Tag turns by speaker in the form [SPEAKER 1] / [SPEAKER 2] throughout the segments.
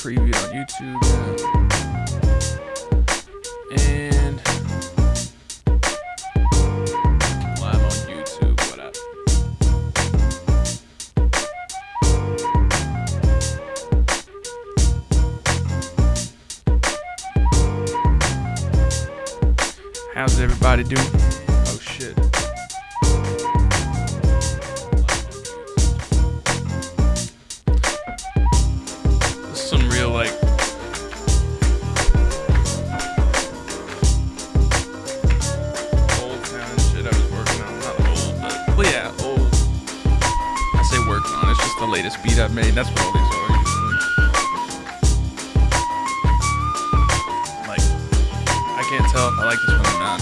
[SPEAKER 1] previewed on YouTube. And live on YouTube. What up? How's everybody doing? Oh shit. This is some real like old sound shit I was working on. Not old, but well, yeah, old. I say working on, it's just the latest beat I've made. That's what all these are usually. Like, I can't tell if I like this one or not.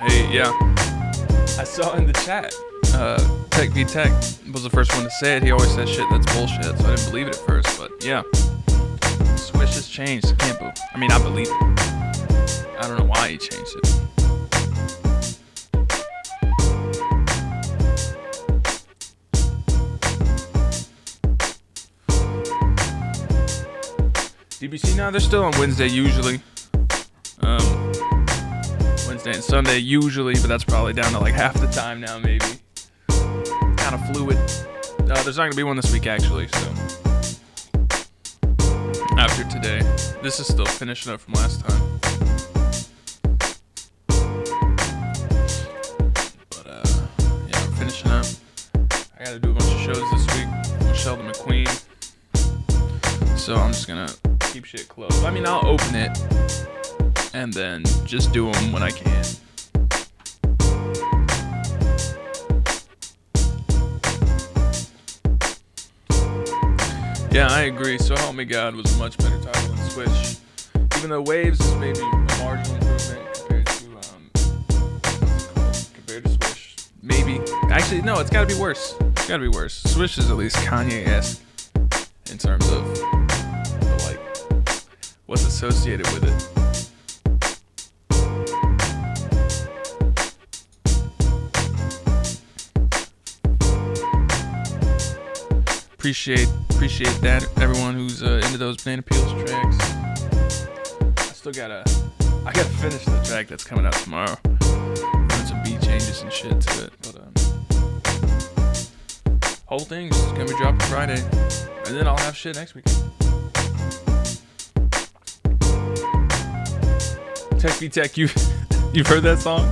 [SPEAKER 1] Hey, yeah. I saw in the chat, Tech v Tech was the first one to say it. He always says shit that's bullshit, so I didn't believe it at first, but yeah. Swish has changed. I believe it. I don't know why he changed it. DBC now, they're still on Wednesday usually. Wednesday and Sunday usually, but that's probably down to like half the time now, maybe. Kind of fluid. There's not gonna be one this week actually, so after today. This is still finishing up from last time. But yeah, I'm finishing up. I gotta do a bunch of shows this week with Sheldon McQueen. So I'm just gonna keep shit closed. I mean, I'll open it and then just do them when I can. Yeah, I agree. So Help Me God was a much better title than Switch. Even though Waves is maybe a marginal improvement compared to Switch. Maybe. Actually, no, it's gotta be worse. It's gotta be worse. Switch is at least Kanye-esque in terms of like what's associated with it. Appreciate that, everyone who's into those Banana Peels tracks. I gotta finish the track that's coming out tomorrow. Doing some beat changes and shit to it, but whole thing's gonna be dropping Friday, and then I'll have shit next week. Tech v Tech, you've heard that song?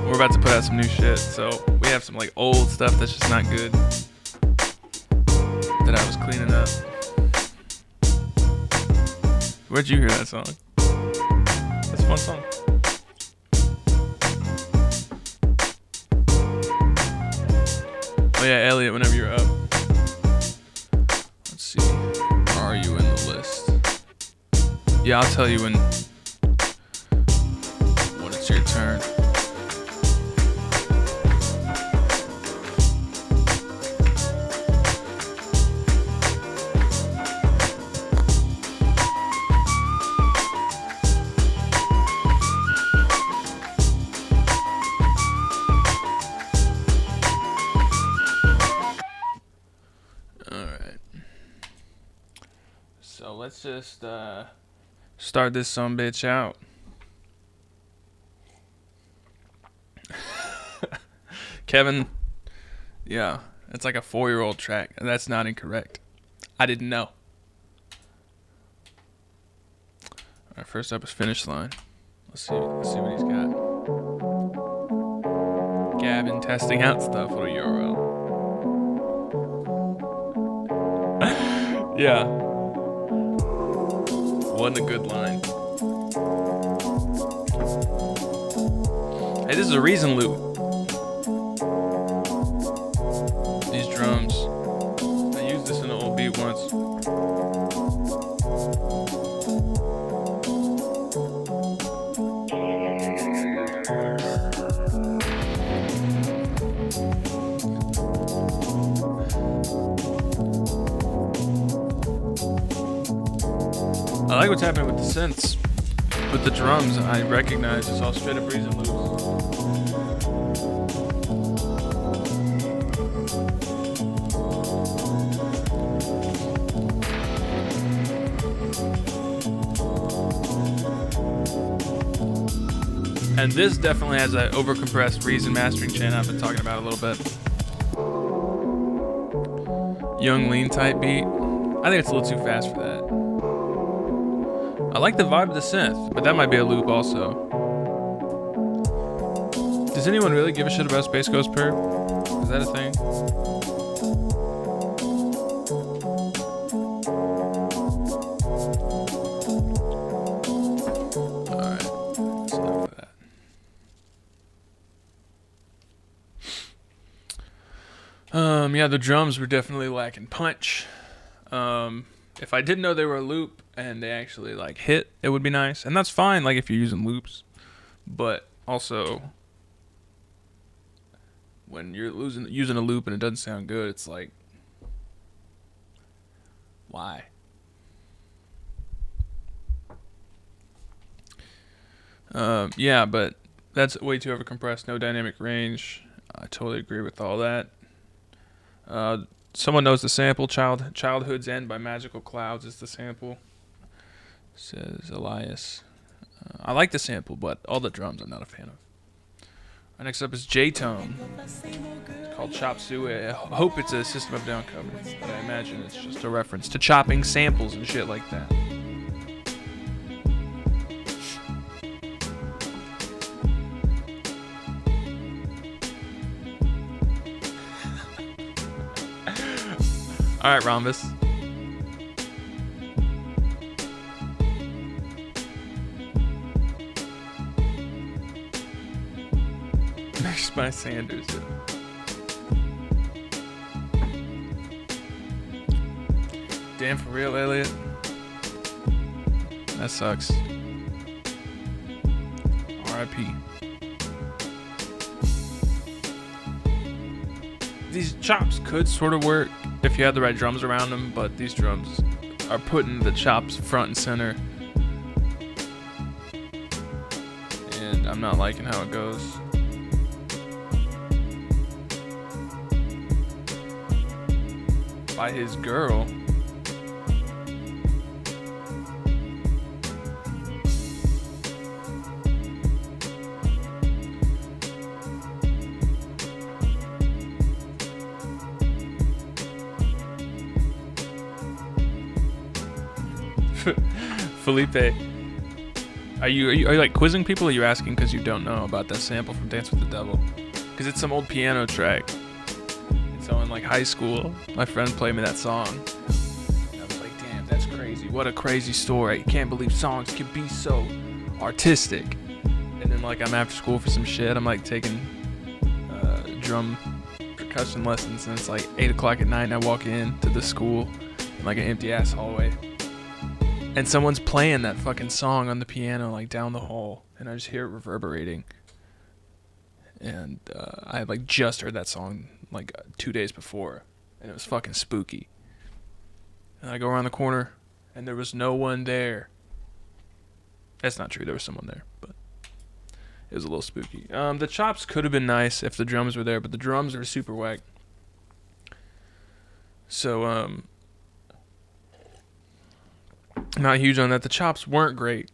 [SPEAKER 1] We're about to put out some new shit, so we have some like old stuff that's just not good that I was cleaning up. Where'd you hear that song? That's a fun song. Oh yeah, Elliot, whenever you're up. Let's see. Are you in the list? Yeah, I'll tell you when it's your turn. Let's just start this sumbitch out. Kevin, yeah, it's like a 4-year-old track, and that's not incorrect. I didn't know. All right, first up is Finish Line. Let's see what he's got. Gavin testing out stuff. What a URL. Yeah. Wasn't a good line. Hey, this is a reason loop. These drums. I used this in an old beat once. I like what's happening with the synths. With the drums, I recognize it's all straight up reason loops. And this definitely has that overcompressed Reason mastering chain I've been talking about a little bit. Young lean type beat. I think it's a little too fast for that. I like the vibe of the synth, but that might be a loop also. Does anyone really give a shit about Space Ghost Perp? Is that a thing? Alright, that's enough of that. Yeah, the drums were definitely lacking punch. If I didn't know they were a loop and they actually like hit, it would be nice. And that's fine, like if you're using loops. But also, when you're using a loop and it doesn't sound good, it's like, why? Yeah, but that's way too overcompressed. No dynamic range. I totally agree with all that. Someone knows the sample. Childhood's End by Magical Clouds is the sample, says Elias. I like the sample, but all the drums I'm not a fan of. Next up is J-Tone. It's called Chop Suey. I hope it's a System of a Down cover, but I imagine it's just a reference to chopping samples and shit like that. Alright, Rhombus. Mixed by Sandurz. Damn, for real, Elliot? That sucks. R.I.P. These chops could sort of work if you had the right drums around them, but these drums are putting the chops front and center, and I'm not liking how it goes. By his girl. Felipe, are you like quizzing people, or are you asking because you don't know about that sample from Dance with the Devil? Because it's some old piano track. And so in like high school, my friend played me that song. And I was like, damn, that's crazy. What a crazy story. I can't believe songs can be so artistic. And then like I'm after school for some shit. I'm like taking drum percussion lessons, and it's like 8 o'clock at night, and I walk in to the school in like an empty ass hallway. And someone's playing that fucking song on the piano, like down the hall, and I just hear it reverberating. And I had like just heard that song like 2 days before, and it was fucking spooky. And I go around the corner, and there was no one there. That's not true. There was someone there, but it was a little spooky. The chops could have been nice if the drums were there, but the drums are super whack. So not huge on that. The chops weren't great,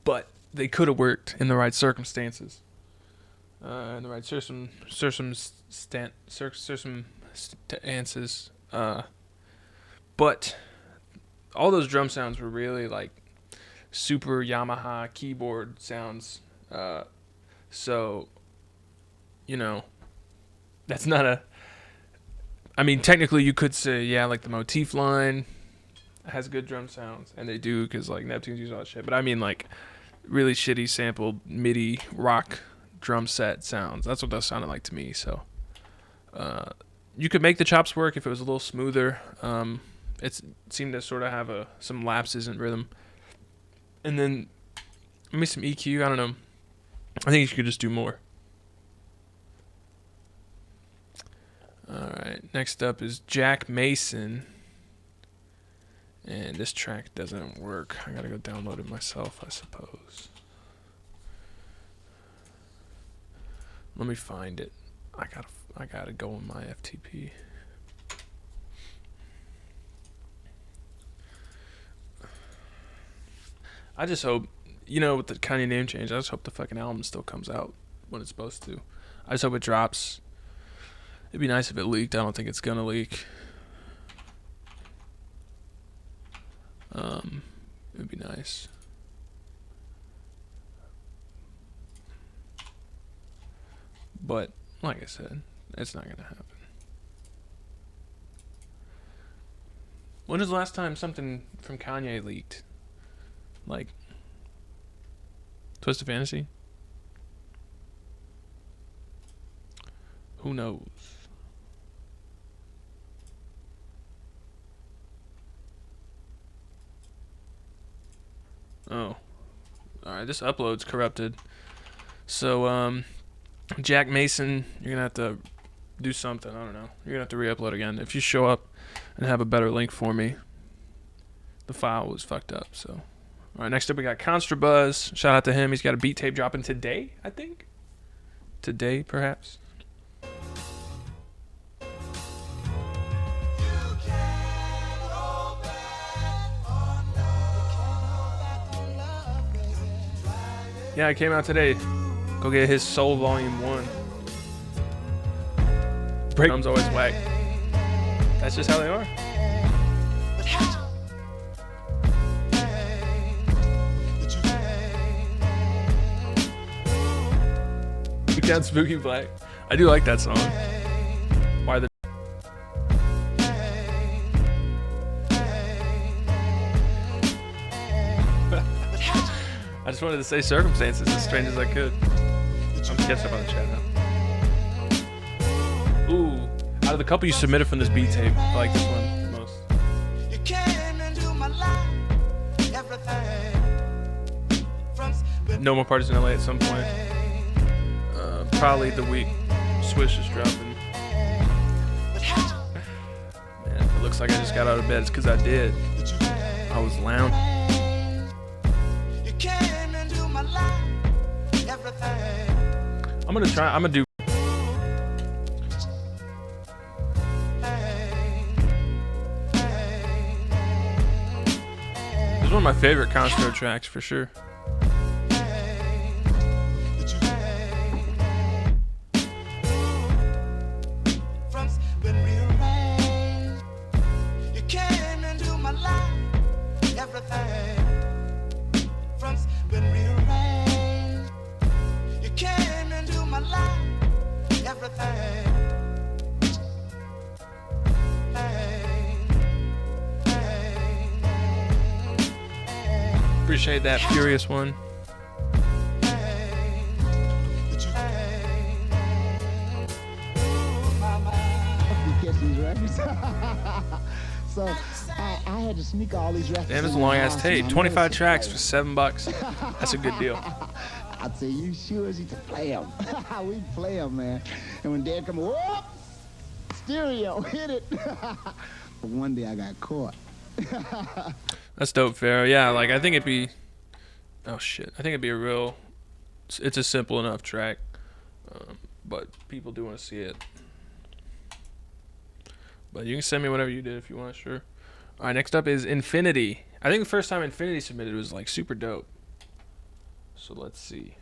[SPEAKER 1] but they could have worked in the right circumstances, in the right circumstances. But all those drum sounds were really like super Yamaha keyboard sounds. So, you know, that's not a. I mean, technically, you could say, yeah, like the motif line has good drum sounds, and they do, because like Neptune's use all that shit. But I mean, like really shitty sampled MIDI rock drum set sounds. That's what that sounded like to me. So you could make the chops work if it was a little smoother. It seemed to sort of have some lapses in rhythm, and then maybe some EQ. I don't know. I think you could just do more. All right, next up is Jack Mason. And this track doesn't work. I gotta go download it myself, I suppose. Let me find it. I gotta go on my FTP. I just hope You know, with the Kanye name change, I just hope the fucking album still comes out when it's supposed to. I just hope it drops. It'd be nice if it leaked. I don't think it's gonna leak. It would be nice. But like I said, it's not gonna happen. When was the last time something from Kanye leaked? Like Twisted Fantasy? Who knows? Oh. Alright, this upload's corrupted. So, Jack Mason, you're gonna have to do something. I don't know. You're gonna have to re-upload again. If you show up and have a better link for me, the file was fucked up. So, all right. Next up, we got Constrabuzz. Shout out to him. He's got a beat tape dropping today, I think. Today, perhaps. Yeah, it came out today. Go get his Soul Volume 1. Drums always whack. That's just how they are. We got Spooky Black. I do like that song. Why the I just wanted to say Circumstances as strange as I could. I'm catching up on the chat now. Ooh, out of the couple you submitted from this beat tape, I like this one the most. You came into my life, everything. No More Parties in LA at some point. Probably the week Swish is dropping. Man, if it looks like I just got out of bed, it's because I did. I was lounging. I'm gonna do. This is one of my favorite Constro tracks for sure. Appreciate that, Furious One.
[SPEAKER 2] So I had to sneak all these records.
[SPEAKER 1] Damn, it's a long ass tape. 25 tracks for $7. That's a good deal.
[SPEAKER 2] I'd say you sure as you to play them. We play them, man. And when Dad come, whoop, stereo, hit it. But one day I got caught.
[SPEAKER 1] That's dope, Pharaoh. Yeah, like I think it'd be. Oh shit! I think it'd be a real. It's a simple enough track, but people do want to see it. But you can send me whatever you did if you want, sure. All right, next up is Infinity. I think the first time Infinity submitted was like super dope. So let's see.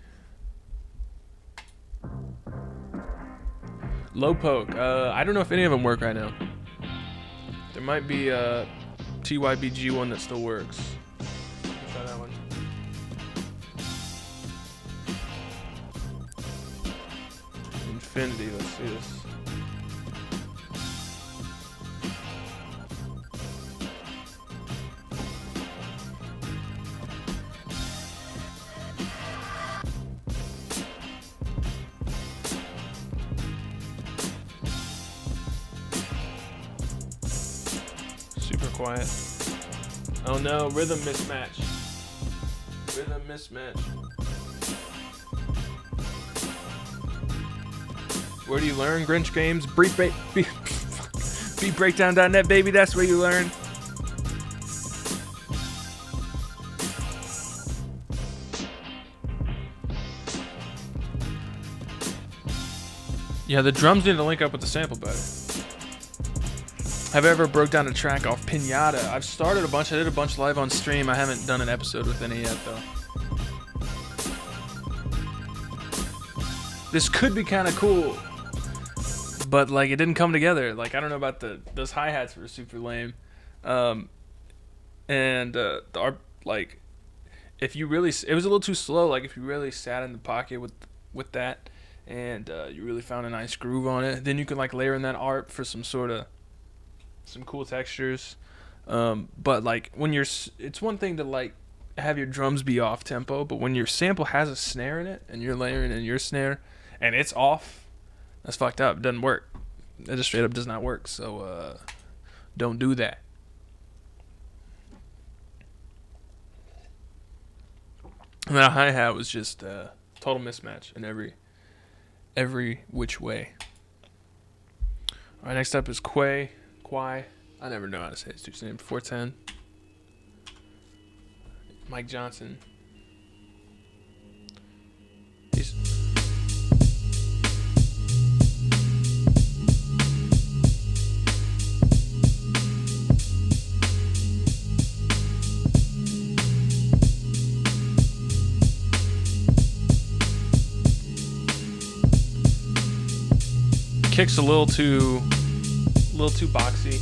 [SPEAKER 1] Low Poke. I don't know if any of them work right now. There might be a TYBG one that still works. Let's try that one. Infinity. Let's see this. Quiet. Oh no, rhythm mismatch. Rhythm mismatch. Where do you learn Grinch games? Beatbreakdown.net, baby, that's where you learn. Yeah, the drums need to link up with the sample better. Have I ever broke down a track off Pinata? I've started a bunch. I did a bunch live on stream. I haven't done an episode with any yet, though. this could be kind of cool, but like it didn't come together. Like I don't know about those hi-hats were super lame, and like if you really, it was a little too slow. Like if you really sat in the pocket with that, and you really found a nice groove on it, then you can like layer in that art for some cool textures. But like when it's one thing to like have your drums be off tempo, but when your sample has a snare in it and you're layering in your snare and it's off, that's fucked up. It doesn't work. It just straight up does not work. So don't do that. And that hi-hat was just a total mismatch in every which way. All right, next up is Quay. I never know how to say his dude's name. 410. Mike Johnson. Kick's a little too boxy.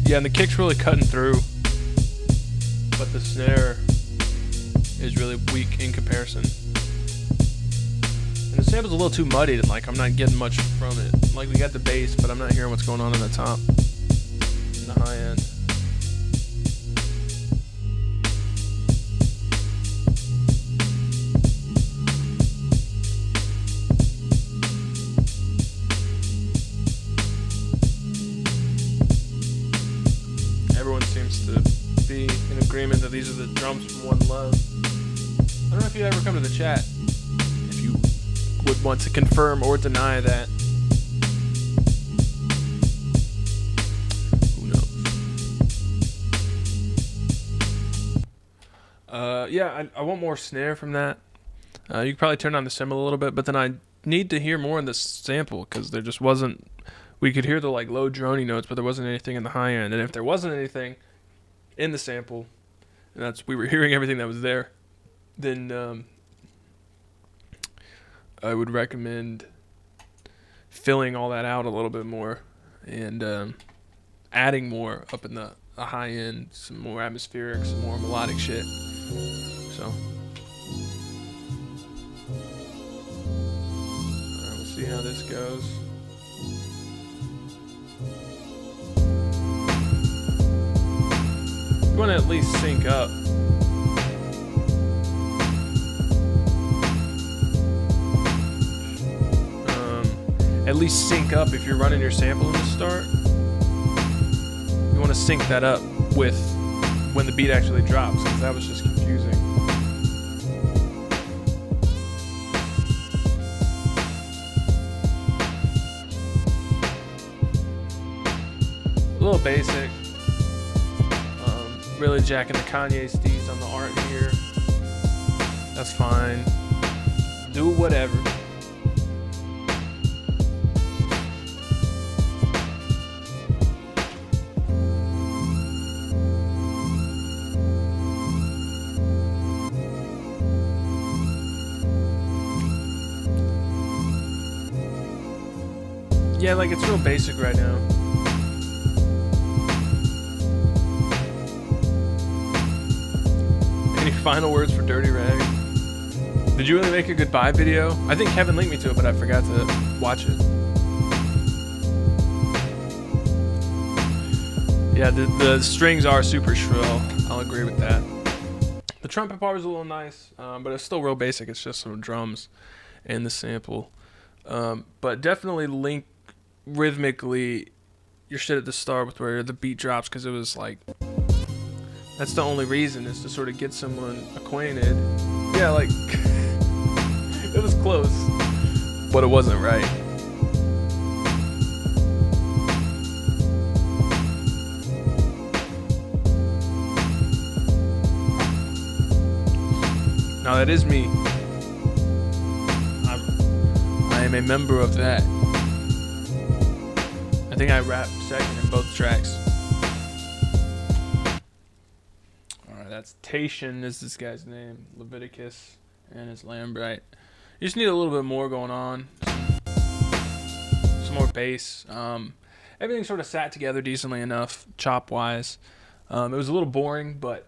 [SPEAKER 1] Yeah, and the kick's really cutting through, but the snare is really weak in comparison. And the sample's a little too muddied, and like I'm not getting much from it. Like we got the bass, but I'm not hearing what's going on in the top, in the high end. Everyone seems to be in agreement that these are the drums from One Love. I don't know if you ever come to the chat, if you would want to confirm or deny that. Who knows? Yeah, I want more snare from that. You could probably turn down the cymbal a little bit, but then I need to hear more in the sample, because there just wasn't. We could hear the like low drony notes, but there wasn't anything in the high end. And if there wasn't anything in the sample, and we were hearing everything that was there, then I would recommend filling all that out a little bit more and adding more up in the high end, some more atmospheric, some more melodic shit. So, we'll see how this goes. You want to at least sync up. At least sync up if you're running your sample in the start. You want to sync that up with when the beat actually drops, because that was just confusing. A little basic. Really jacking the Kanye steez on the art here. That's fine. Do whatever. Yeah, like it's real basic right now. Any final words for Dirty Rag? Did you really make a goodbye video? I think Kevin linked me to it, but I forgot to watch it. Yeah, the strings are super shrill. I'll agree with that. The trumpet part was a little nice, but it's still real basic. It's just some drums and the sample. But definitely link rhythmically your shit at the start with where the beat drops, because it was like, that's the only reason, is to sort of get someone acquainted. Yeah, like it was close, but it wasn't right. No, that is me. I am a member of that. I think I rap second in both tracks. Alright, that's Tatian is this guy's name. Leviticus and his Lambright. You just need a little bit more going on. Some more bass. Everything sort of sat together decently enough, chop-wise. It was a little boring, but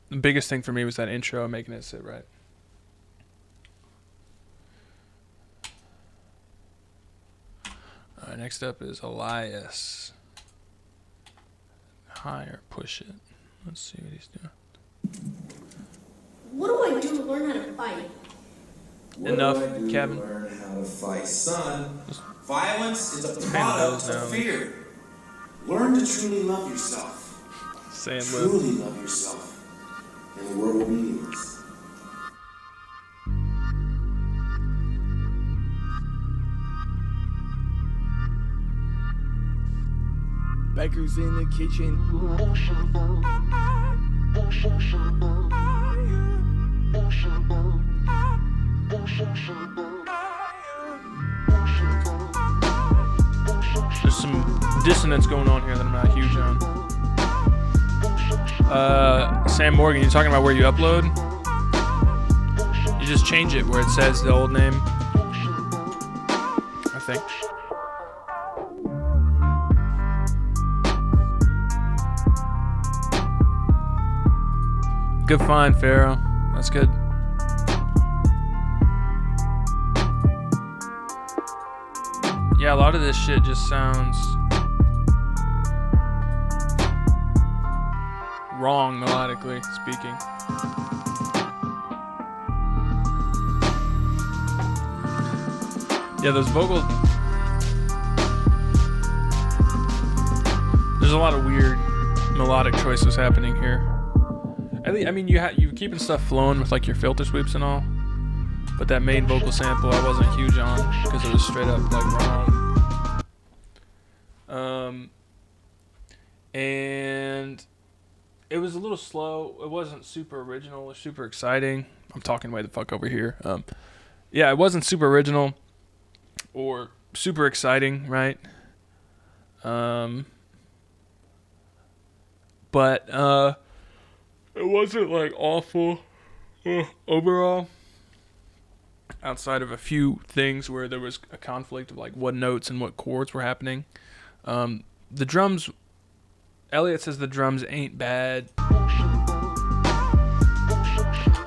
[SPEAKER 1] the biggest thing for me was that intro, making it sit right. Alright, next up is Elias. Higher, push it. Let's see what he's doing.
[SPEAKER 3] What do I do to learn how to fight?
[SPEAKER 1] Enough,
[SPEAKER 4] what do I do
[SPEAKER 1] Kevin.
[SPEAKER 4] To learn how to fight, son. Violence is a product of fear. Learn to truly love yourself. Truly love yourself, and the world will be yours.
[SPEAKER 5] Baker's in the kitchen.
[SPEAKER 1] There's some dissonance going on here that I'm not huge on. Sam Morgan, you talking about where you upload? You just change it where it says the old name, I think. Good find, Pharaoh. That's good. Yeah, a lot of this shit just sounds wrong melodically speaking. Yeah, those vocals. There's a lot of weird melodic choices happening here. I mean, you're keeping stuff flowing with like your filter sweeps and all, but that main vocal sample I wasn't huge on because it was straight up like wrong. And it was a little slow. It wasn't super original or super exciting. I'm talking way the fuck over here. Yeah, it wasn't super original or super exciting, right? But it wasn't like awful overall. Outside of a few things where there was a conflict of like what notes and what chords were happening. The drums, Elliot says the drums ain't bad. I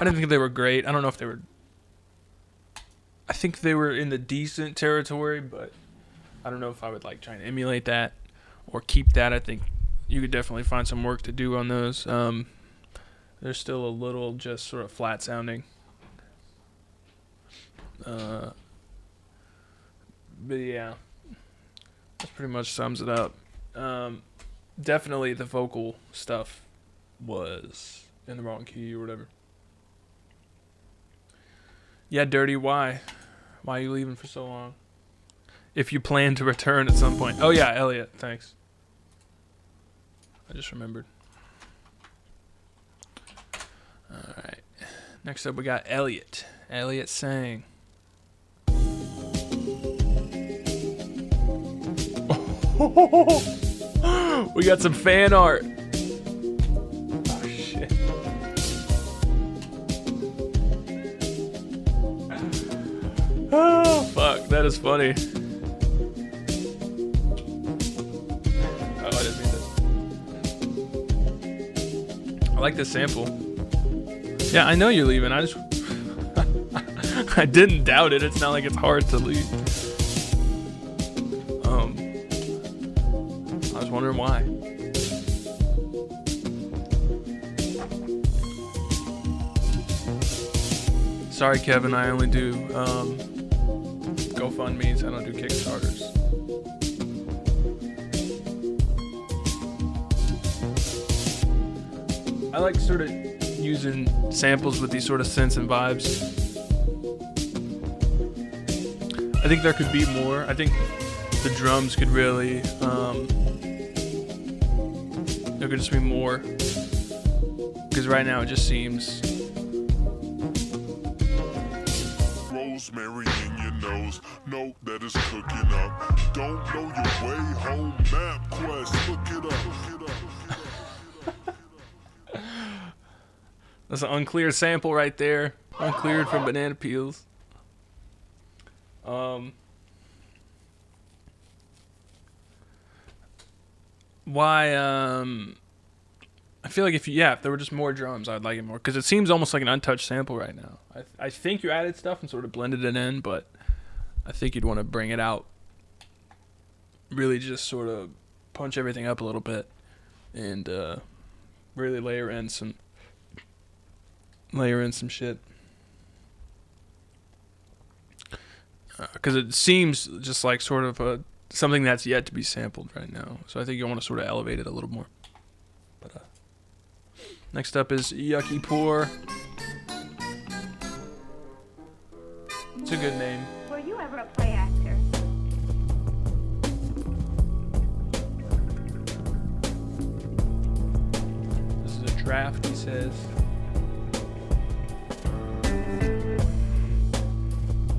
[SPEAKER 1] didn't think they were great. I don't know if they were. I think they were in the decent territory, but I don't know if I would like try and emulate that or keep that. I think you could definitely find some work to do on those. They're still a little just sort of flat sounding. But yeah, that pretty much sums it up. Definitely the vocal stuff was in the wrong key or whatever. Yeah, Dirty, why? Why are you leaving for so long? If you plan to return at some point. Oh yeah, Elliot, thanks. I just remembered. Alright. Next up we got Elliot. Elliot sang. We got some fan art. Oh shit. Oh fuck, that is funny. Oh, I didn't mean that. I like this sample. Yeah, I know you're leaving. I just I didn't doubt it. It's not like it's hard to leave. I was wondering why. Sorry, Kevin. I only do GoFundMes. I don't do Kickstarters. I like sort of using samples with these sort of synths and vibes. I think there could be more. I think the drums could really, there could just be more. Because right now it just seems
[SPEAKER 6] rosemary in your nose. Know that it's cooking up. Don't know your way home. MapQuest, look it up.
[SPEAKER 1] That's an uncleared sample right there. Uncleared from Banana Peels. Why, I feel like if there were just more drums, I'd like it more. Because it seems almost like an untouched sample right now. I think you added stuff and sort of blended it in, but I think you'd want to bring it out. Really just sort of punch everything up a little bit. And really layer in some shit. Because it seems just like sort of something that's yet to be sampled right now. So I think you want to sort of elevate it a little more. But next up is Yucky Pour. It's a good name.
[SPEAKER 7] Were you ever a play actor?
[SPEAKER 1] This is a draft, he says.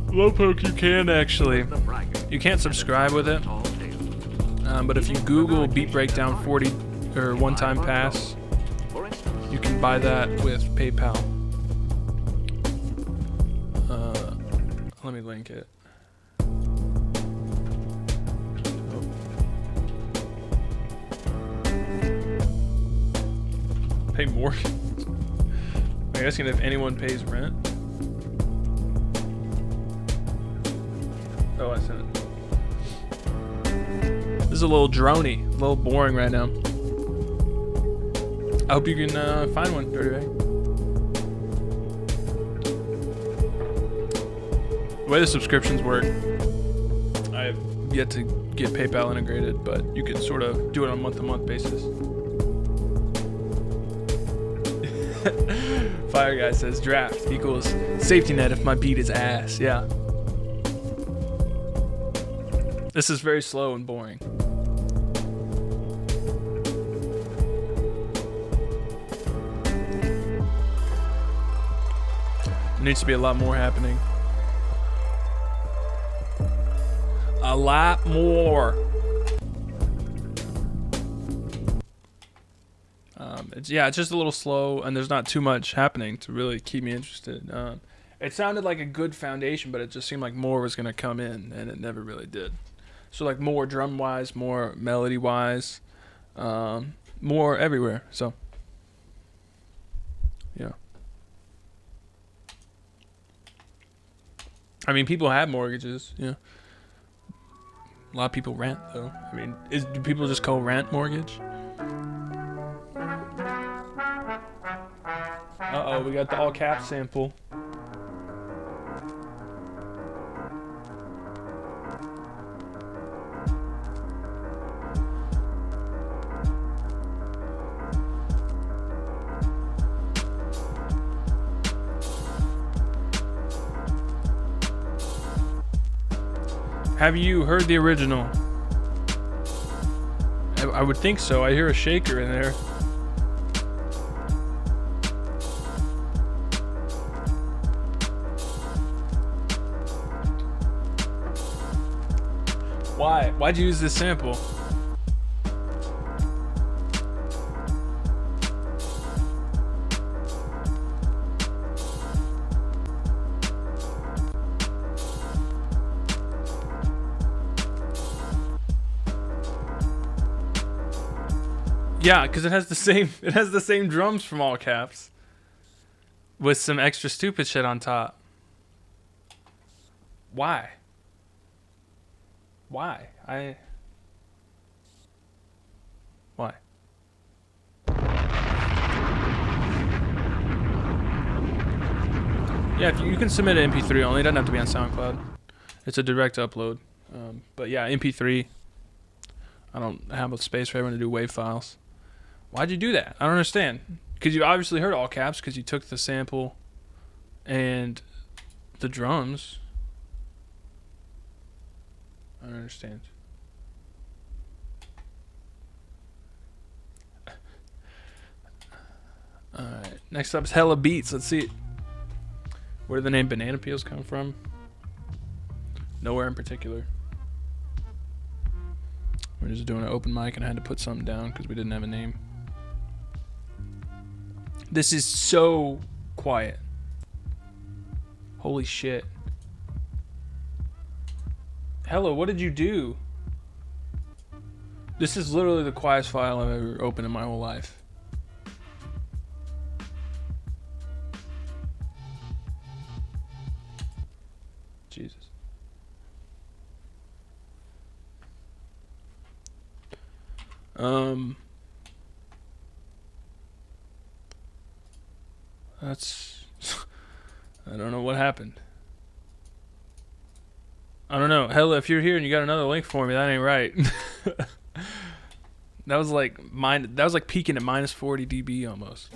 [SPEAKER 1] Lowpoke, you can actually. You can't subscribe with it. But if you Google Beat Breakdown 40 or One Time Pass, you can buy that with PayPal. Let me link it. Pay more? Are you asking if anyone pays rent? Oh, I sent it. This is a little droney, a little boring right now. I hope you can find one, Dirty Bag. The way the subscriptions work, I have yet to get PayPal integrated, but you can sort of do it on a month-to-month basis. Fire Guy says draft equals safety net if my beat is ass. Yeah. This is very slow and boring. There needs to be a lot more happening. A lot more. It's just a little slow, and there's not too much happening to really keep me interested. It sounded like a good foundation, but it just seemed like more was going to come in, and it never really did. So like more drum-wise, more melody-wise, more everywhere. So, yeah. I mean, people have mortgages, yeah. A lot of people rent, though. I mean, do people just call rent mortgage? Uh-oh, we got the all caps sample. Have you heard the original? I would think so. I hear a shaker in there. Why? Why'd you use this sample? Yeah, because it has the same drums from All Caps with some extra stupid shit on top. Why? Why? Why? Yeah, if you can submit an MP3 only. It doesn't have to be on SoundCloud. It's a direct upload. But yeah, MP3. I don't have a space for everyone to do WAV files. Why'd you do that? I don't understand. Because you obviously heard All Caps because you took the sample and the drums. I don't understand. Alright, next up is Hella Beats. Let's see. Where did the name Banana Peels come from? Nowhere in particular. We're just doing an open mic and I had to put something down because we didn't have a name. This is so quiet. Holy shit. Hello, what did you do? This is literally the quietest file I've ever opened in my whole life. Jesus. That's... I don't know what happened. I don't know. Hella, if you're here and you got another link for me, that ain't right. That was like peaking at minus 40 dB almost.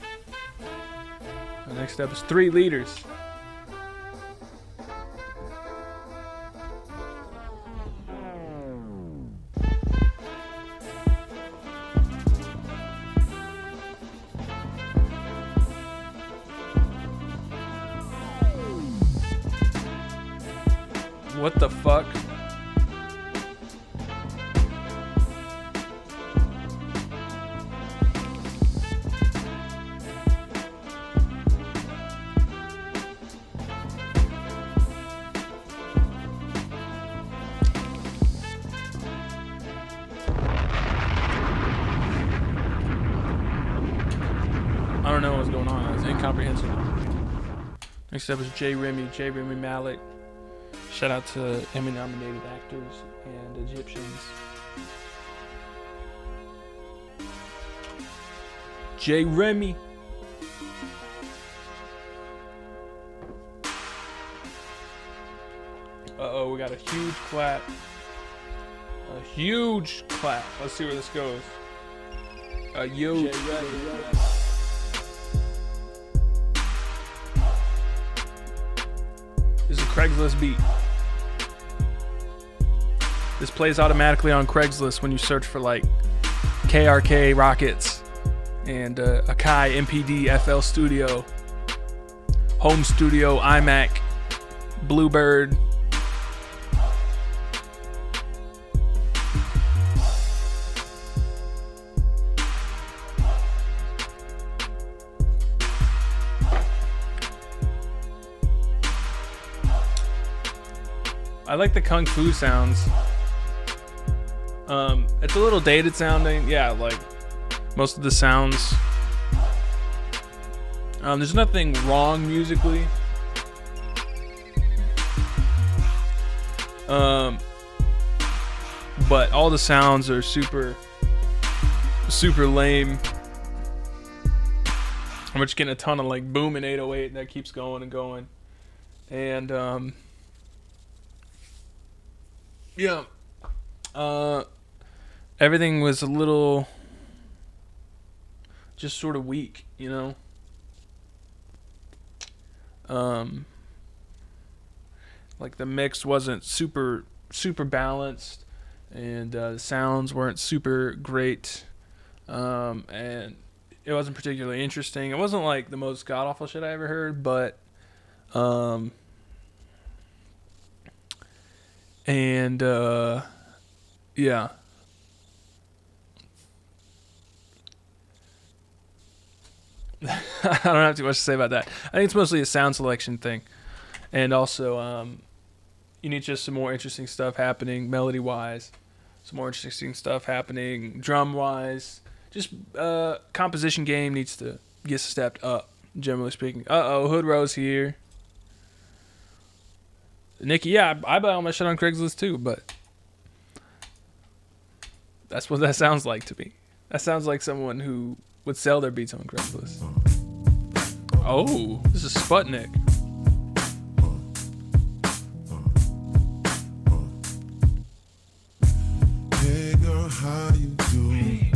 [SPEAKER 1] The next step is 3 liters. What the fuck? I don't know what's going on. It's incomprehensible. Next up is J. Remy Malik. Shout out to Emmy-nominated actors and Egyptians. J. Remy. Uh-oh, we got a huge clap. A huge clap. Let's see where this goes. A huge. This is a Craigslist beat. This plays automatically on Craigslist when you search for like KRK Rockets and Akai MPD FL Studio, Home Studio, iMac, Bluebird. I like the kung fu sounds. It's a little dated sounding. Yeah, like most of the sounds. There's nothing wrong musically. But all the sounds are super lame. We're just getting a ton of like booming 808 that keeps going and going. And yeah. Everything was a little just sort of weak, you know? Like the mix wasn't super balanced, and the sounds weren't super great, and it wasn't particularly interesting. It wasn't like the most god-awful shit I ever heard, but yeah. I don't have too much to say about that. I think it's mostly a sound selection thing. And also, you need just some more interesting stuff happening melody-wise. Some more interesting stuff happening drum-wise. Just composition game needs to get stepped up, generally speaking. Uh-oh, Hood Rose here. Nikki, yeah, I buy all my shit on Craigslist too, but that's what that sounds like to me. That sounds like someone who would sell their beats on Craigslist. Oh, this is Sputnik.
[SPEAKER 6] Hey girl, how you doing?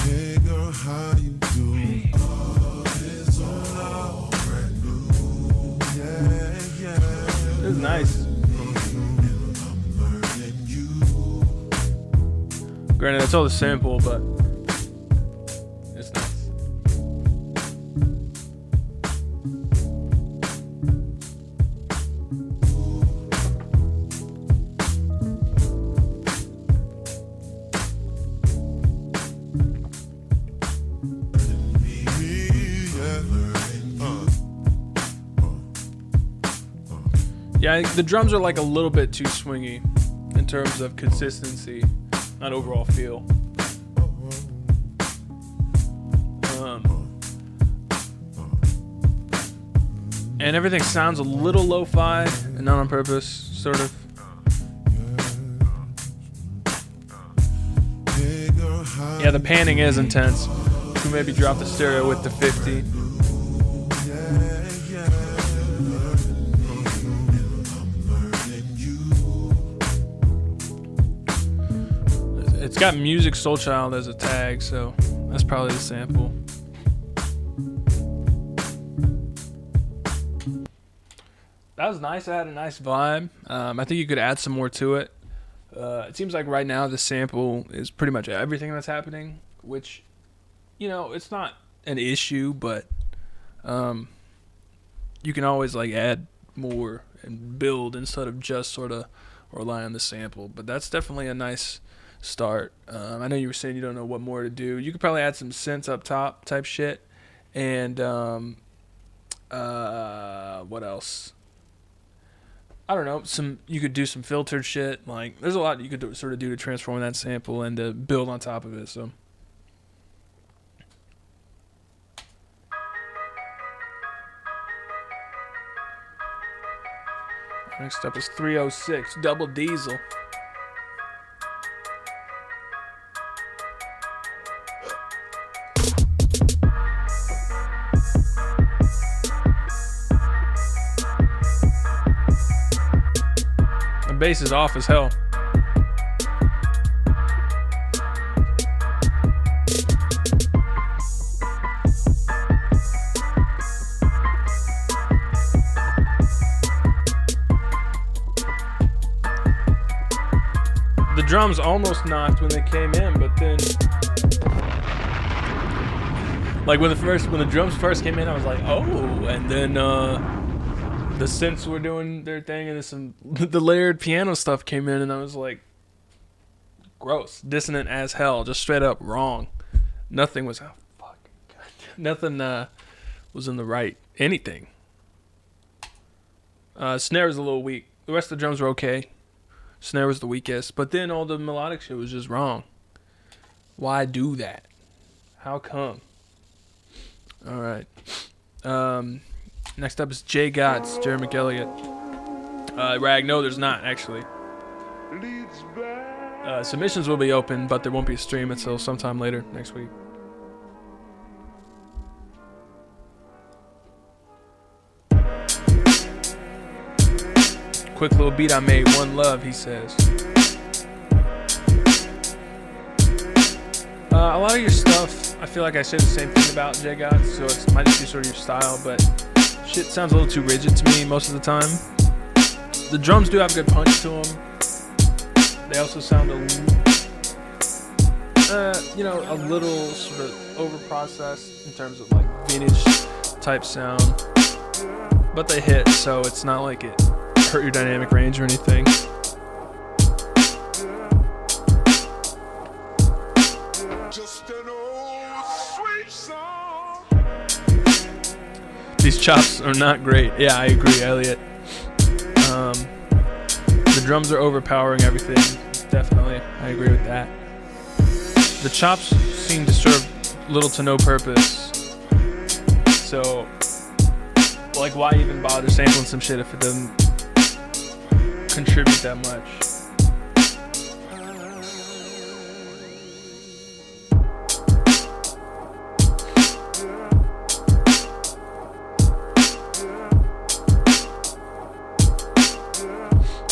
[SPEAKER 6] Hey girl,
[SPEAKER 1] Granted, it's all the sample, but it's nice. Yeah, the drums are like a little bit too swingy in terms of consistency, not overall feel. And everything sounds a little lo-fi and not on purpose, sort of. Yeah, the panning is intense. You can maybe drop the stereo with the 50. It's got Music Soul Child as a tag, so that's probably the sample. That was nice. I had a nice vibe. I think you could add some more to it. It seems like right now the sample is pretty much everything that's happening, which, you know, it's not an issue, but you can always like add more and build instead of just sort of rely on the sample. But that's definitely a nice start. I know you were saying you don't know what more to do. You could probably add some synths up top type shit, and what else? I don't know. You could do some filtered shit. Like, there's a lot you could sort of do to transform that sample and to build on top of it. So. Next up is 306 Double Diesel. The bass is off as hell. The drums almost knocked when they came in, but then, like when the drums first came in, I was like, oh, and then the synths were doing their thing, and the layered piano stuff came in, and I was like, gross, dissonant as hell, just straight up wrong. Nothing was, nothing was in the right anything. Snare was a little weak. The rest of the drums were okay. Snare was the weakest, but then all the melodic shit was just wrong. Why do that? How come? All right. Next up is Jay Gotts, Jerry McElliott. Rag, no, there's not, actually. Submissions will be open, but there won't be a stream until sometime later next week. Quick little beat I made, One Love, he says. A lot of your stuff, I feel like I say the same thing about Jay Gotts, so it might just be sort of your style, but shit sounds a little too rigid to me most of the time. The drums do have a good punch to them. They also sound a little sort of over-processed in terms of like vintage type sound, but they hit, so it's not like it hurt your dynamic range or anything.
[SPEAKER 6] Just an old sweet song.
[SPEAKER 1] These chops are not great. Yeah, I agree, Elliot. The drums are overpowering everything. Definitely, I agree with that. The chops seem to serve little to no purpose. So, like, why even bother sampling some shit if it doesn't contribute that much?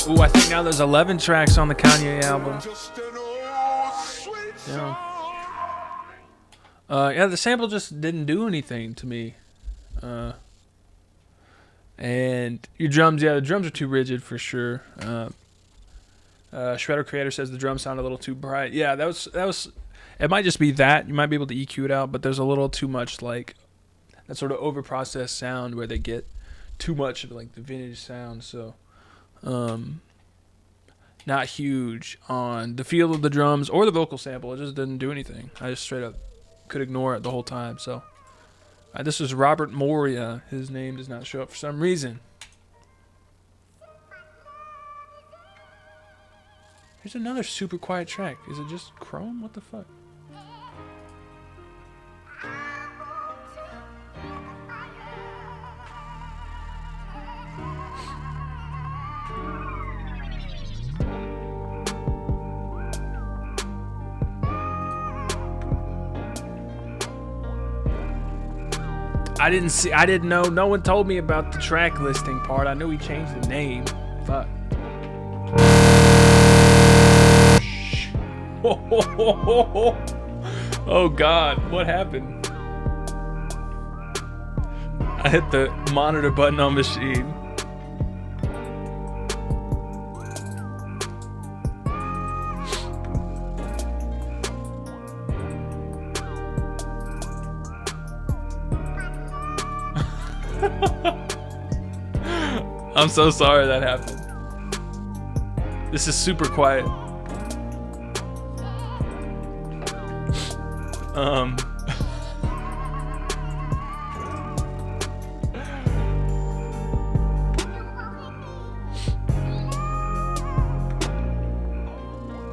[SPEAKER 1] Ooh, I think now there's 11 tracks on the Kanye album. Yeah, the sample just didn't do anything to me. And your drums, yeah, the drums are too rigid for sure. Shredder Creator says the drums sound a little too bright. Yeah, that was. It might just be that you might be able to EQ it out, but there's a little too much like that sort of overprocessed sound where they get too much of like the vintage sound. So, not huge on the feel of the drums or the vocal sample. It just didn't do anything. I just straight up could ignore it the whole time. So, this is Robert Moria. His name does not show up for some reason. Here's another super quiet track. Is it just Chrome? What the fuck? I didn't know. No one told me about the track listing part. I knew he changed the name. Fuck. Oh God, what happened? I hit the monitor button on machine. I'm so sorry that happened. This is super quiet.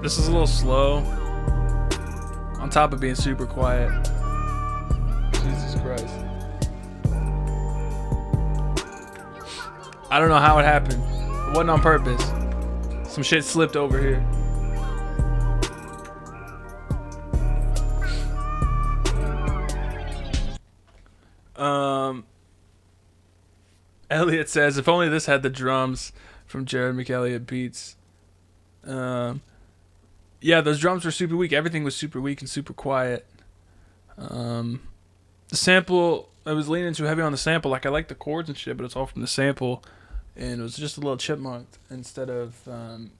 [SPEAKER 1] This is a little slow. On top of being super quiet. Jesus Christ. I don't know how it happened. It wasn't on purpose. Some shit slipped over here. Elliot says, if only this had the drums from Jared McElliott Beats. Yeah, those drums were super weak. Everything was super weak and super quiet. The sample, I was leaning too heavy on the sample. Like, I like the chords and shit, but it's all from the sample. And it was just a little chipmunked instead of, and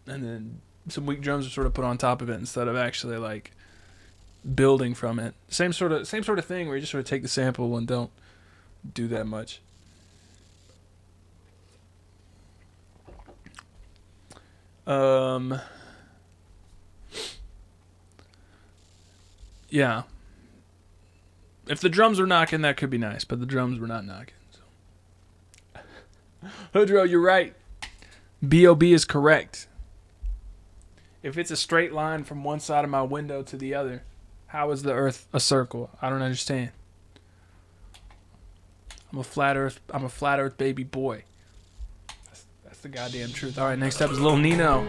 [SPEAKER 1] then some weak drums were sort of put on top of it instead of actually, like, building from it. Same sort of thing where you just sort of take the sample and don't do that much. Yeah. If the drums were knocking, that could be nice, but the drums were not knocking. So. Hoodro, you're right. B.O.B. is correct. If it's a straight line from one side of my window to the other, how is the earth a circle? I don't understand. I'm a flat earth baby boy. That's the goddamn truth. All right, next up is Lil Nino.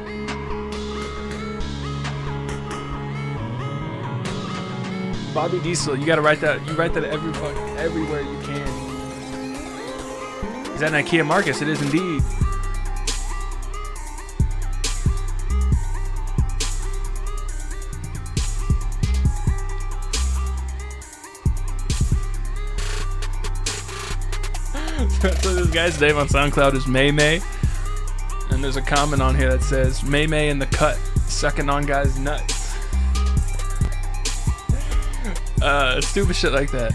[SPEAKER 1] Bobby Diesel, you gotta write that. You write that everywhere you can. Is that an IKEA Marcus? It is indeed. So this guy's name on SoundCloud is May May, and there's a comment on here that says May May in the cut, sucking on guys' nuts. Stupid shit like that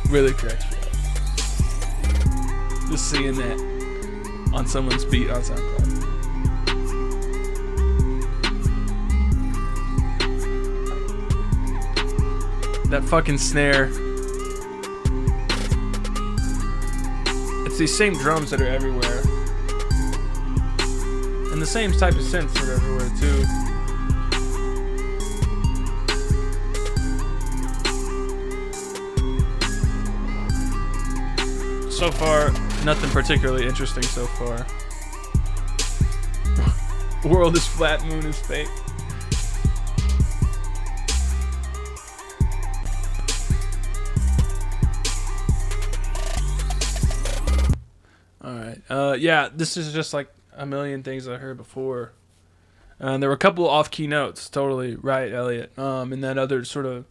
[SPEAKER 1] really cracks me up. Just seeing that on someone's beat on SoundCloud. That fucking snare. It's these same drums that are everywhere. And the same type of synths that are everywhere too. So far, nothing particularly interesting so far. World is flat, moon is fake. Alright, yeah, this is just like a million things I heard before. There were a couple off-key notes, totally right, Elliot. And that other sort of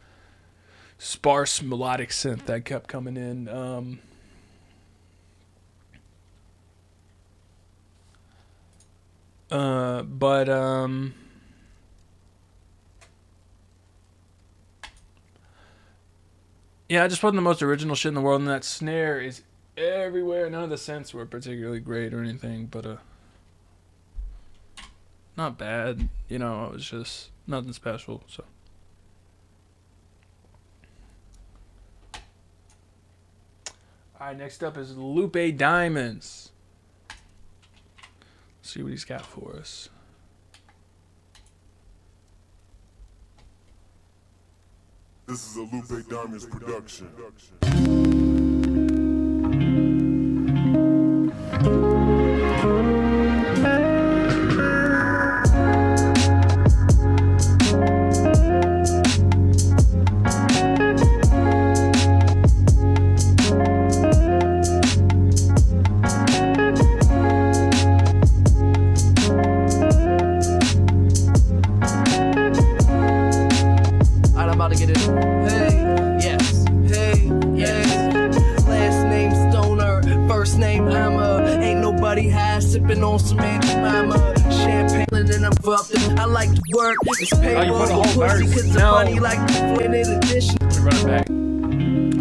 [SPEAKER 1] sparse melodic synth that kept coming in. Yeah, I just put in the most original shit in the world, and that snare is everywhere. None of the synths were particularly great or anything, but not bad. You know, it was just nothing special. So. All right, next up is Lupe Diamonds. Let's see what he's got for us.
[SPEAKER 6] This is a Lupe Diamonds production.
[SPEAKER 8] I like to work. It's payroll for pussy because the money like to win in addition.
[SPEAKER 1] Let me run it back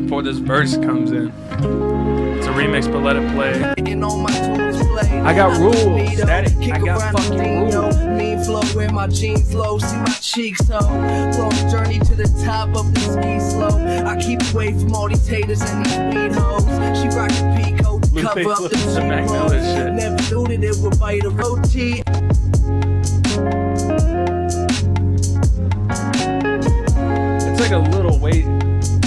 [SPEAKER 1] before this verse comes in. It's a remix, but let it play. I got rules, static. I got fucking rules.
[SPEAKER 8] Mean flow where my jeans low, see my cheeks so long journey to the top of the ski slope. I keep away from all these haters and these weed hoes. She rockin' peacoat, cover up the shit. Never knew that it would bite a roti.
[SPEAKER 1] It's like a little weight.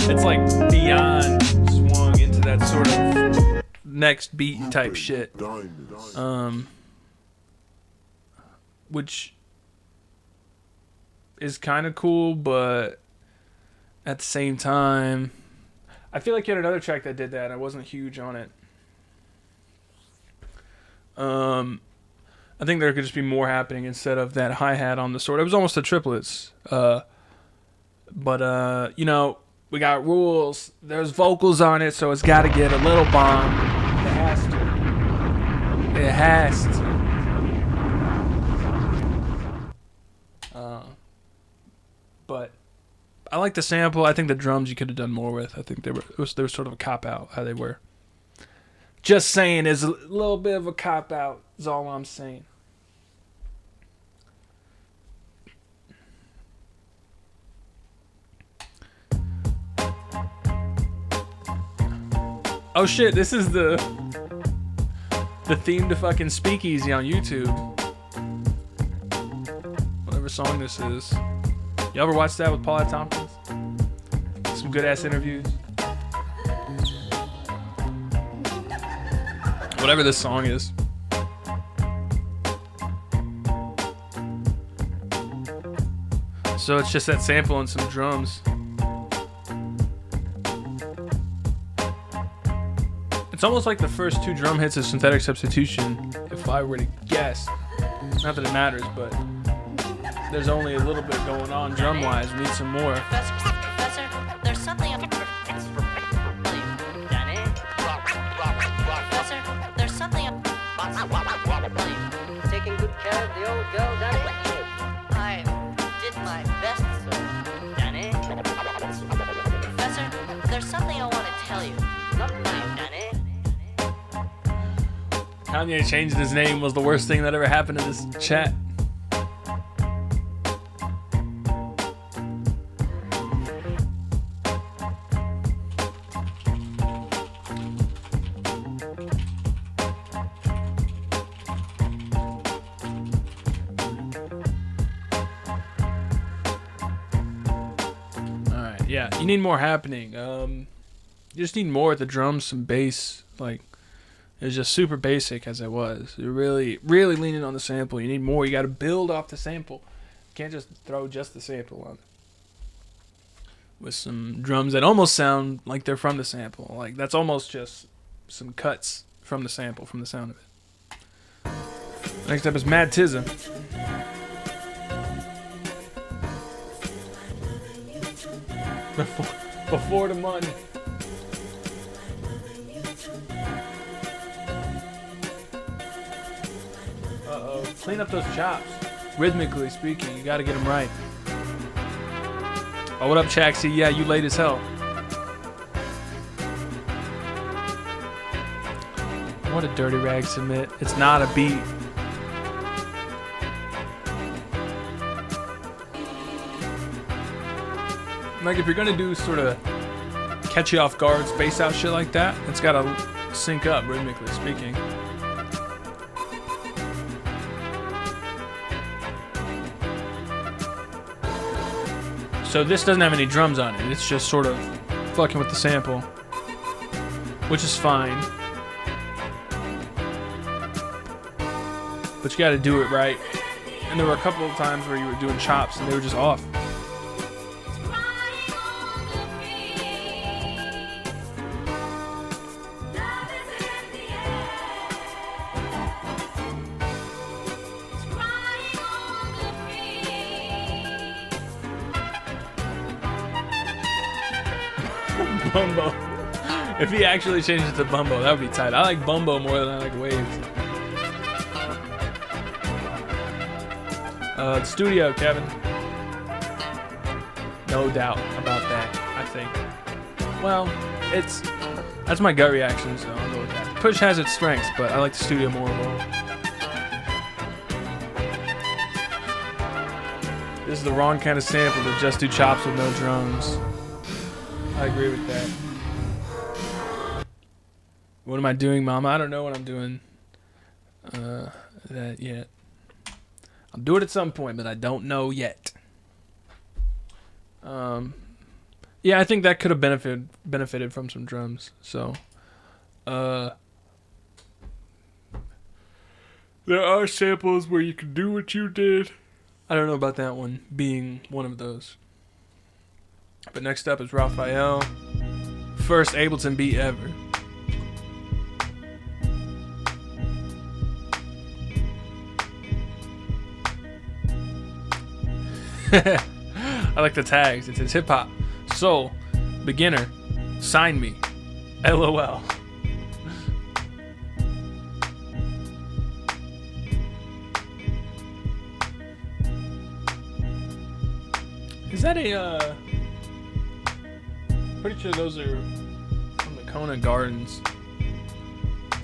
[SPEAKER 1] It's like beyond swung into that sort of next beat type shit. Which is kind of cool, but at the same time, I feel like you had another track that did that. I wasn't huge on it. I think there could just be more happening instead of that hi-hat on the sword. It was almost the triplets. But you know, we got rules. There's vocals on it, so it's got to get a little bomb. It has to. It has to. But I like the sample. I think the drums you could have done more with. I think they were sort of a cop-out how they were. Just saying, is a little bit of a cop-out is all I'm saying. Oh shit, this is the theme to fucking Speakeasy on YouTube. Whatever song this is. You ever watch that with Paula Tompkins? Some good ass interviews. Whatever this song is. So it's just that sample and some drums. It's almost like the first two drum hits of Synthetic Substitution, if I were to guess. Not that it matters, but there's only a little bit going on drum-wise. We need some more.
[SPEAKER 9] Professor, there's something Professor, there's something taking good care of the old girl, Danny. I did my best, sir. Danny. Professor, there's something I want to tell you. Not now, Danny.
[SPEAKER 1] Kanye changing his name was the worst thing that ever happened in this chat. Alright, yeah, you need more happening. You just need more at the drums, some bass, like. It was just super basic as it was. You're really, really leaning on the sample. You need more. You got to build off the sample. You can't just throw just the sample on it. With some drums that almost sound like they're from the sample. Like, that's almost just some cuts from the sample, from the sound of it. Next up is Mad Tizza. Before the money. Uh-oh. Clean up those chops. Rhythmically speaking, you gotta get them right. Oh, what up, Chaxi? Yeah, you late as hell. What a dirty rag submit. It's not a beat. Like, if you're gonna do sort of catch you off guard, space out shit like that, it's gotta sync up, rhythmically speaking. So this doesn't have any drums on it. It's just sort of fucking with the sample, which is fine. But you gotta do it right. And there were a couple of times where you were doing chops and they were just off. Bumbo. If he actually changed it to Bumbo, that would be tight. I like Bumbo more than I like Waves. Studio, Kevin. No doubt about that, I think. Well, that's my gut reaction, so I'll go with that. Push has its strengths, but I like the studio more overall. This is the wrong kind of sample to just do chops with no drums. I agree with that. What am I doing, Mama? I don't know what I'm doing that yet. I'll do it at some point, but I don't know yet. Yeah, I think that could have benefited from some drums. So, there are samples where you can do what you did. I don't know about that one being one of those. But next up is Raphael. First Ableton beat ever. I like the tags. It says hip hop, soul, beginner, sign me, LOL. Is that a pretty sure those are from the Kona Gardens.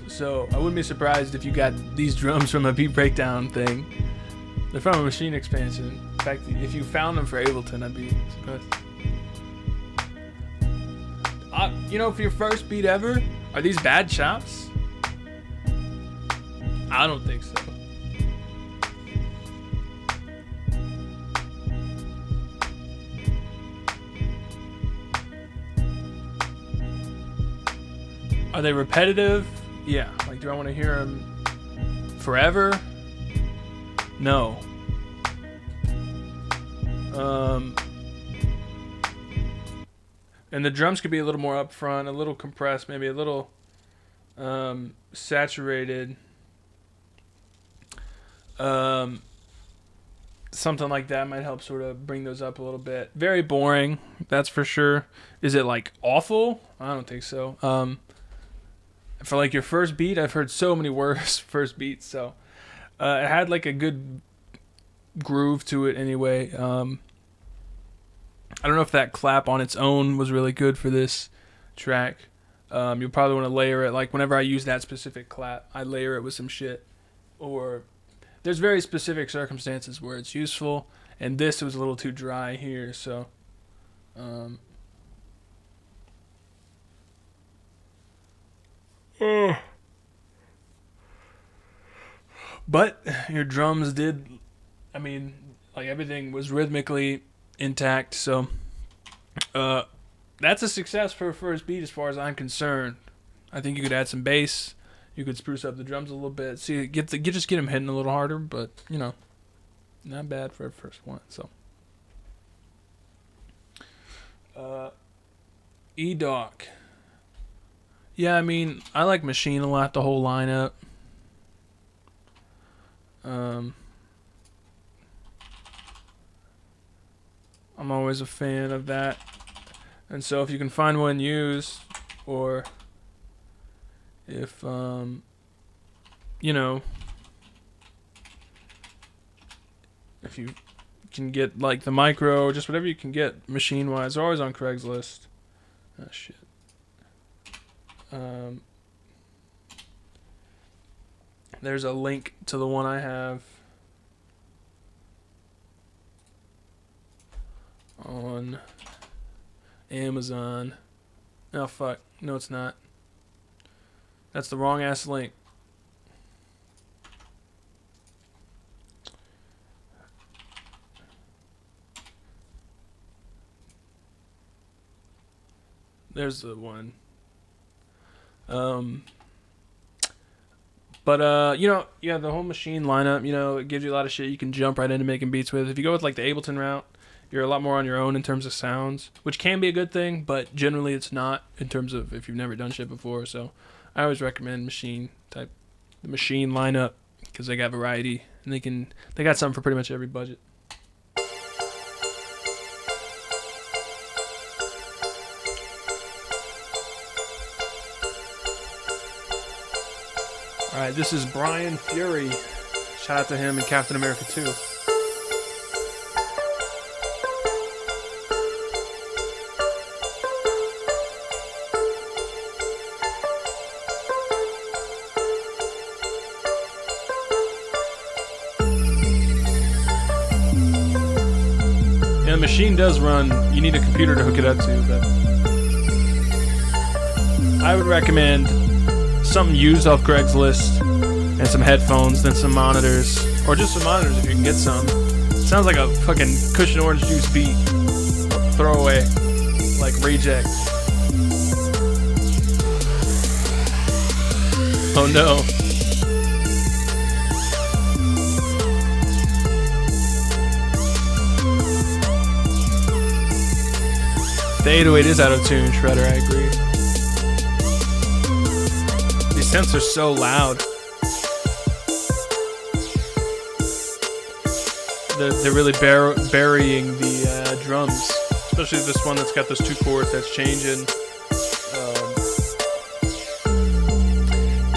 [SPEAKER 1] So I wouldn't be surprised if you got these drums from a beat breakdown thing. They're from a Machine expansion. In fact, if you found them for Ableton, I'd be surprised. You know, for your first beat ever, are these bad chops? I don't think so. Are they repetitive? Yeah. Like, do I want to hear them forever? No. And the drums could be a little more upfront, a little compressed, maybe a little saturated. Something like that might help sort of bring those up a little bit. Very boring, that's for sure. Is it like awful? I don't think so. For like your first beat, I've heard so many worse first beats. So it had like a good groove to it anyway. I don't know if that clap on its own was really good for this track. You'll probably want to layer it. Like whenever I use that specific clap, I layer it with some shit. Or there's very specific circumstances where it's useful. And this was a little too dry here. So but your drums did, I mean, like everything was rhythmically intact, so that's a success for a first beat as far as I'm concerned. I think you could add some bass, you could spruce up the drums a little bit, see, just get them hitting a little harder, but you know, not bad for a first one. So E-Doc. Yeah, I mean, I like Machine a lot, the whole lineup. I'm always a fan of that. And so if you can find one used, or if, you know, If you can get like the micro, just whatever you can get machine wise. They're always on Craigslist. Oh shit. There's a link to the one I have on Amazon. Oh fuck. No, it's not. That's the wrong ass link. There's the one. But you know, yeah, the whole machine lineup, you know, it gives you a lot of shit you can jump right into making beats with. If you go with like the Ableton route, you're a lot more on your own in terms of sounds, which can be a good thing, but generally it's not in terms of if you've never done shit before. So I always recommend the machine lineup, because they got variety and they got something for pretty much every budget. All right, this is Brian Fury. Shout out to him and Captain America 2. Yeah, the machine does run. You need a computer to hook it up to, but I would recommend something used off Craigslist and some headphones, then some monitors, or just some monitors if you can get some. Sounds like a fucking Cushion Orange Juice beat. Throwaway, like reject. Oh no. The 808 is out of tune, Shredder, I agree. These synths are so loud. They're really burying the drums, especially this one that's got those two chords that's changing.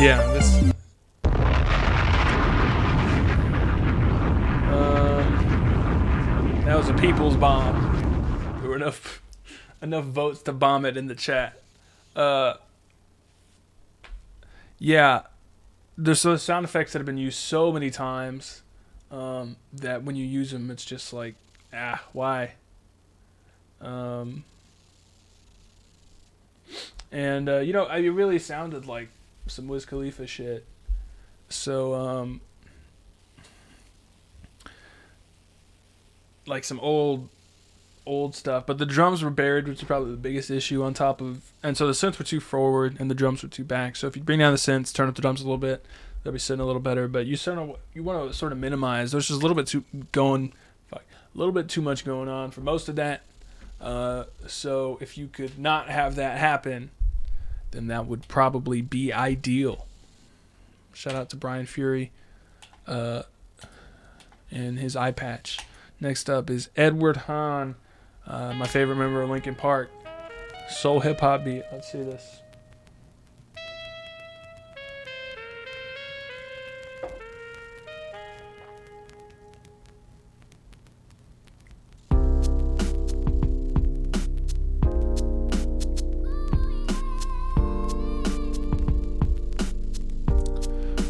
[SPEAKER 1] Yeah, this. That was a people's bomb. There were enough votes to bomb it in the chat. Yeah, there's those sound effects that have been used so many times that when you use them, it's just like, why? And you know, it really sounded like some Wiz Khalifa shit. So, like some old stuff, but the drums were buried, which is probably the biggest issue on top of, and so the synths were too forward and the drums were too back. So if you bring down the synths, turn up the drums a little bit, they'll be sitting a little better, but you want to sort of minimize. There's just a little bit too much going on for most of that. So if you could not have that happen, then that would probably be ideal. Shout out to Brian Fury and his eye patch. Next up is Edward Hahn, my favorite member of Linkin Park. Soul hip hop beat. Let's see this.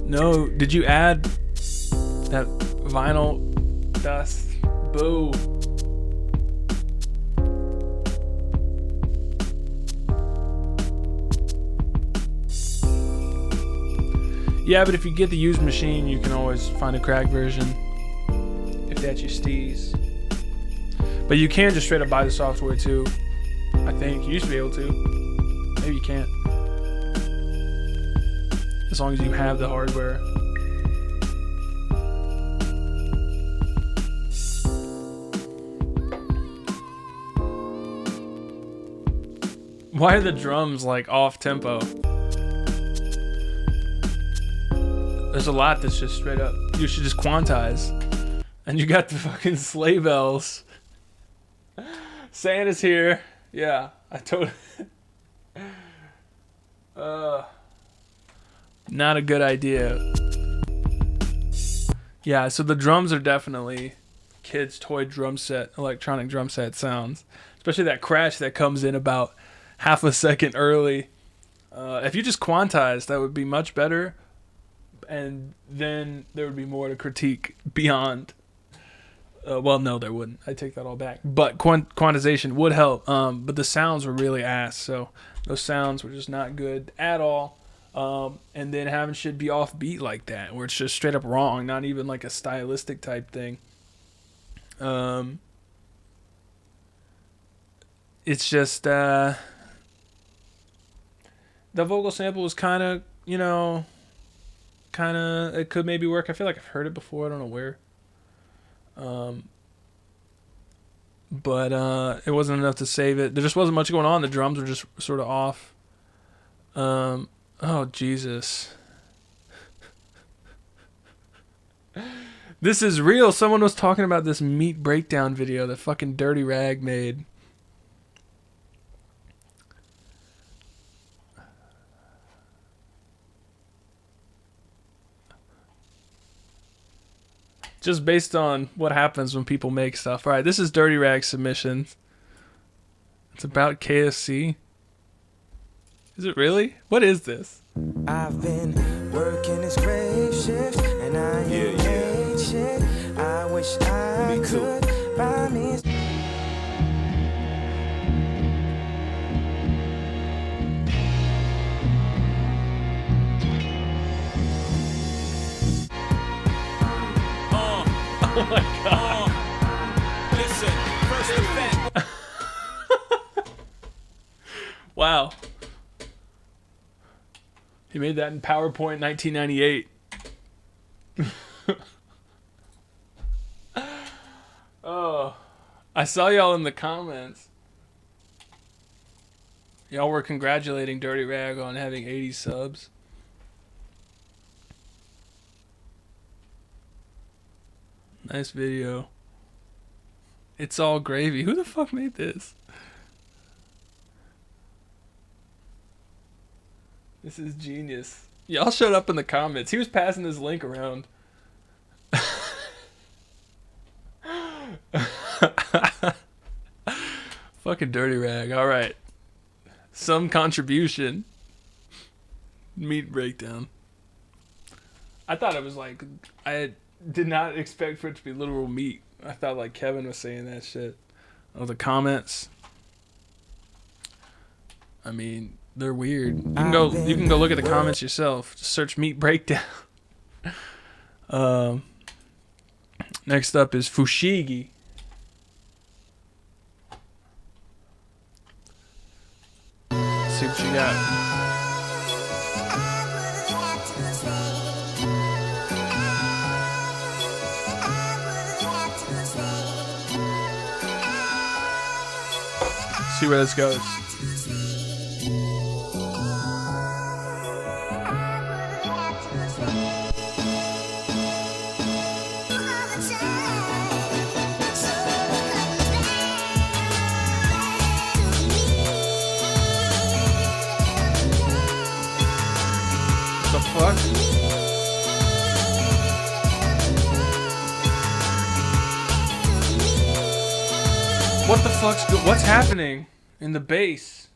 [SPEAKER 1] No, did you add that vinyl dust? Boo. Yeah, but if you get the used machine, you can always find a cracked version if that's your steez. But you can just straight up buy the software too. I think you used to be able to. Maybe you can't. As long as you have the hardware. Why are the drums like off tempo? There's a lot that's just straight up. You should just quantize. And you got the fucking sleigh bells. Santa's here. Yeah, I totally. Not a good idea. Yeah, so the drums are definitely kid's toy drum set, electronic drum set sounds. Especially that crash that comes in about half a second early. If you just quantized, that would be much better. And then there would be more to critique beyond. Well, no, there wouldn't. I take that all back. But quantization would help. But the sounds were really ass. So those sounds were just not good at all. And then having shit be offbeat like that, where it's just straight up wrong, not even like a stylistic type thing. It's just the vocal sample was kind of, you know, it could maybe work. I feel like I've heard it before. I don't know where. But it wasn't enough to save it. There just wasn't much going on. The drums were just sort of off. Oh, Jesus. This is real. Someone was talking about this meat breakdown video that fucking Dirty Rag made. Just based on what happens when people make stuff. All right, this is Dirty Rag's submission. It's about KFC. Is it really? What is this?
[SPEAKER 10] I've been working this grave shift and I ain't shit. I wish I could buy me.
[SPEAKER 1] Oh my god.
[SPEAKER 10] Listen, first effect.
[SPEAKER 1] Wow. He made that in PowerPoint 1998. Oh, I saw y'all in the comments. Y'all were congratulating Dirty Rag on having 80 subs. Nice video. It's all gravy. Who the fuck made this? This is genius. Y'all showed up in the comments. He was passing this link around. Fucking Dirty Rag. All right. Some contribution. Meat breakdown. I thought it was like... I did not expect for it to be literal meat. I thought like Kevin was saying that shit. Oh, the comments. I mean... They're weird. You can go look at the comments yourself. Just search meat breakdown. Next up is Fushigi. Let's see what you got. See where this goes. Fuck. What the fuck's what's happening in the bass?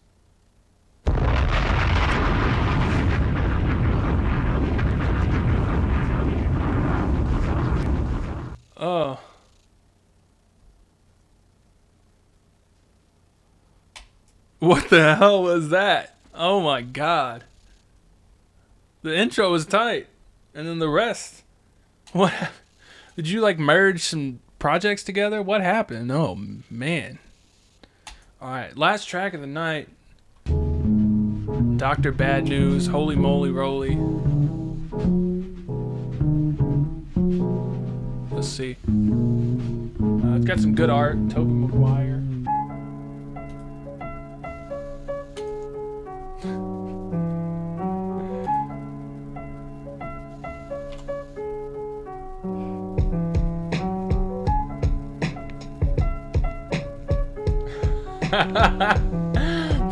[SPEAKER 1] Oh. What the hell was that? Oh my god. The intro was tight, and then the rest. What? Did you like merge some projects together? What happened? Oh man. All right, last track of the night. Dr. Bad News, Holy Moly Roly. Let's see. It's got some good art. Tobey Maguire.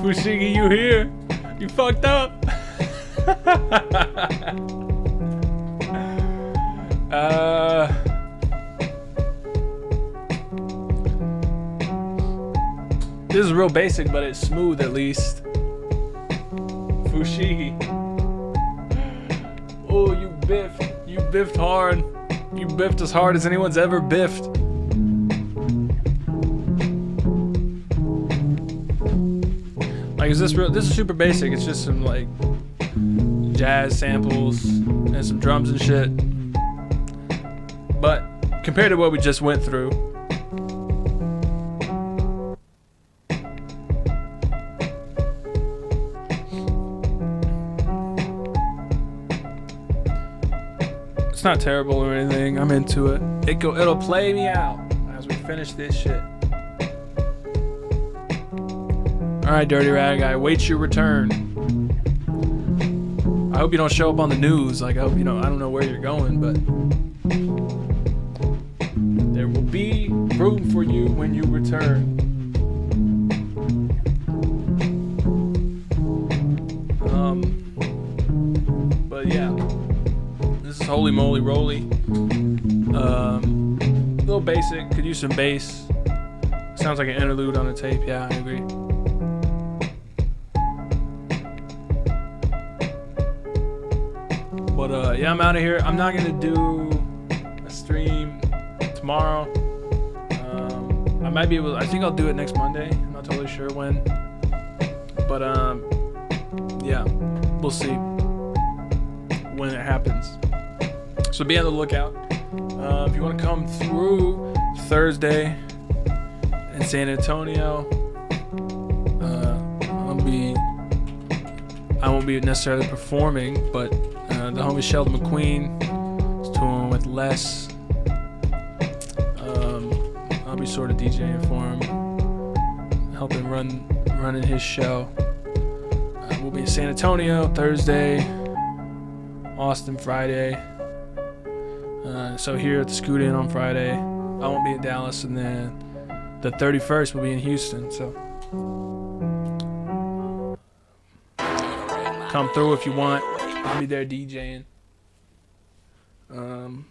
[SPEAKER 1] Fushigi, you here? You fucked up. This is real basic, but it's smooth at least. Fushigi. Oh, you biffed. You biffed hard. You biffed as hard as anyone's ever biffed. Like, is this real? This is super basic. It's just some like jazz samples and some drums and shit. But compared to what we just went through, it's not terrible or anything. I'm into it. It'll play me out as we finish this shit. Alright, Dirty Rag, I await your return. I hope you don't show up on the news. Like, I hope you know, I don't know where you're going, but there will be room for you when you return. But yeah, this is Holy Moly Roly. A little basic, could use some bass. Sounds like an interlude on a tape. Yeah, I agree. But yeah, I'm out of here. I'm not gonna do a stream tomorrow. I might be able. I think I'll do it next Monday. I'm not totally sure when. But yeah, we'll see when it happens. So be on the lookout. If you want to come through Thursday in San Antonio, I won't be necessarily performing, but the homie Sheldon McQueen is touring with Les. I'll be sort of DJing for him, helping running his show. We'll be in San Antonio Thursday, Austin Friday. So here at the Scoot In on Friday. I won't be in Dallas, and then the 31st will be in Houston. So come through if you want. I'll be there DJing. But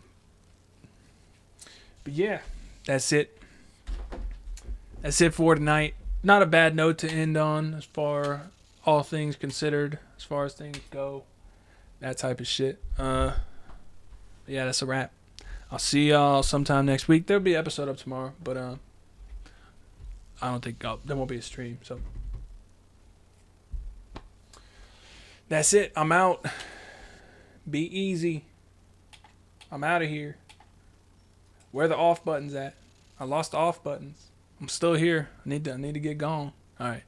[SPEAKER 1] yeah, that's it. That's it for tonight. Not a bad note to end on as far all things considered, as far as things go. That type of shit. Yeah, that's a wrap. I'll see y'all sometime next week. There'll be an episode up tomorrow, but I don't think there won't be a stream. So that's it. I'm out. Be easy. I'm out of here. Where are the off buttons at? I lost the off buttons. I'm still here. I need to get gone. All right.